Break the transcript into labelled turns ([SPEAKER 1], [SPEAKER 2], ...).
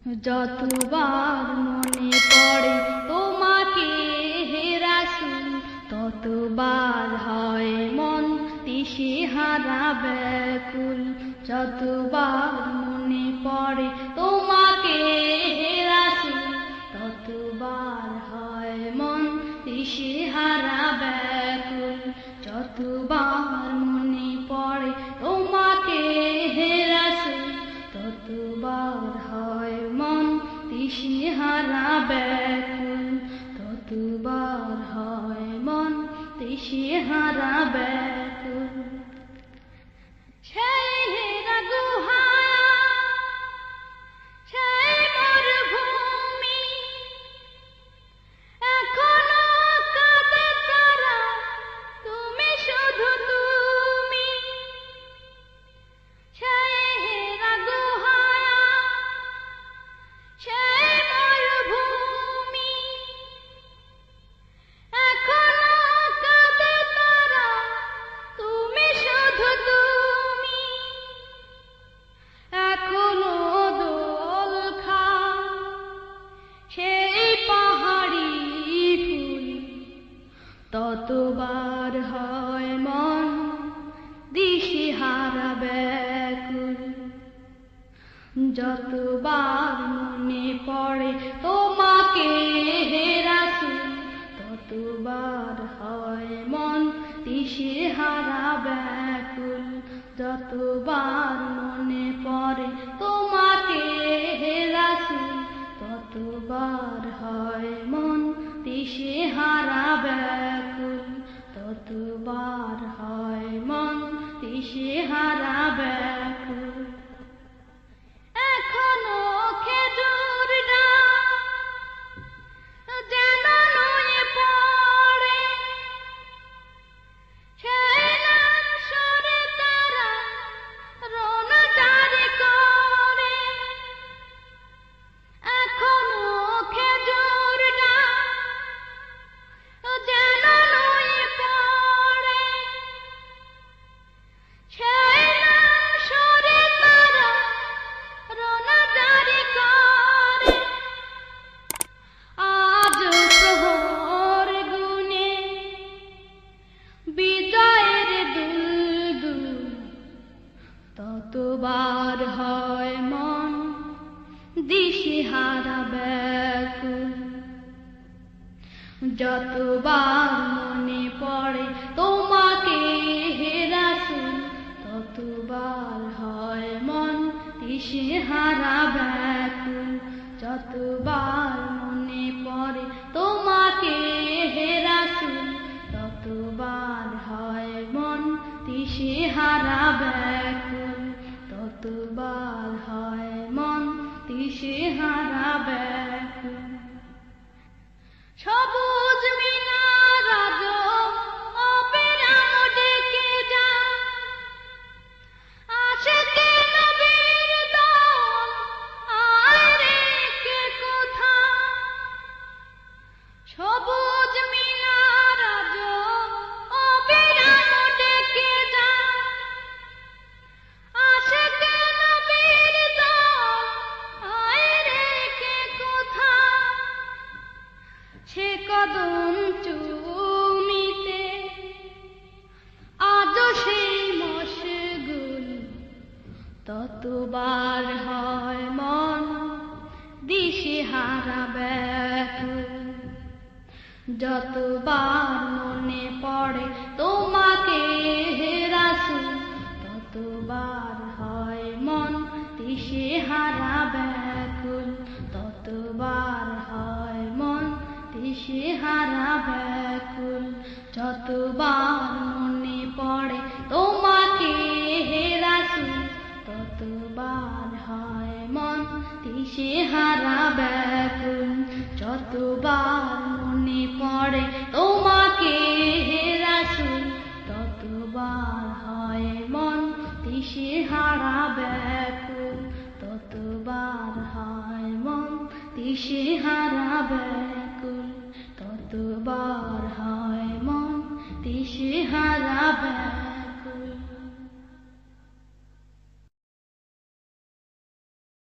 [SPEAKER 1] যতবার মনে পড়ে তোমাকে হে রাসূল, ততবার হয় মন দিশেহারা ব্যাকুল। যতবার মনে পড়ে তোমাকে হে রাসূল, ততবার হয় মন দিশেহারা ব্যাকুল। যতবার মনে পড়ে তোমাকে হে রাসূল, ততবার হয় মন দিশেহারা ব্যাকুল। ততবার হয় মন দিশেহারা ব্যাকুল। সেই হেরা গুহা, সেই মরুভূমি, এখনো কাঁদে তারা, তুমি শুধু তুমি। সেই হেরা গুহা, সেই মরুভূমি, এখনো কাঁদে তারা, তুমি শুধু তুমি। এখনো দোল খায় সেই পাহাড়ি ফুল, ততবার হয় মন দিশেহারা ব্যাকুল। যতবার মনে পড়ে তোমাকে হে রাসূল, ততবার হয় মন দিশেহারা ব্যাকুল। যতবার মনে পড়ে তোমাকে হে রাসূল, ততবার হয় মন দিশেহারা ব্যাকুল। ততবার হয় মন দিশেহারা ব্যাকুল। এখনো খেজুর ডাল যেন নুয়ে পড়ে, সেই নাম সরে তারা রোন জারি করে। এখনো খেজুর ডাল যেন নুয়ে পড়ে, সেই নাম সরে তারা রোন জারি করে। আজ প্রহর গুনে বিজয়ের দুলদুল, ততবার হয় মন দিশেহারা ব্যাকুল। যতবার মনে পড়ে তোমাকে হে রাসূল, ততবার হয় মন দিশেহারা ব্যাকুল। যতবার মনে পড়ে তোমাকে হে রাসূল, ততবার হয় মন দিশেহারা ব্যাকুল। ততবার হয় মন দিশেহারা ব্যাকুল। সবুজ মিনার আজ অপেরানো ডেকে যায়, আশিকে নবীর দল আয় রে কে কোথায়। সবুজ মিনার আজ অপেরানো ডেকে যায়, আশিকে নবীর দল আয় রে কে কোথায়। সে কদম চুমিতে আজ সেই মশগুল, ততবার হয় মন দিশেহারা ব্যাকুল। যতবার মনে পড়ে তোমাকে হে রাসূল, ততবার হয় মন দিশেহারা ব্যাকুল। ততবার হয় মন দিশেহারা ব্যাকুল। যতবার মনে পড়ে তোমাকে হে রাসূল, ততবার হয় মন দিশেহারা ব্যাকুল। যতবার মনে পড়ে তোমাকে হে রাসূল, ততবার হয় মন দিশেহারা ব্যাকুল। ততবার হয় মন দিশেহারা ব্যাকুল।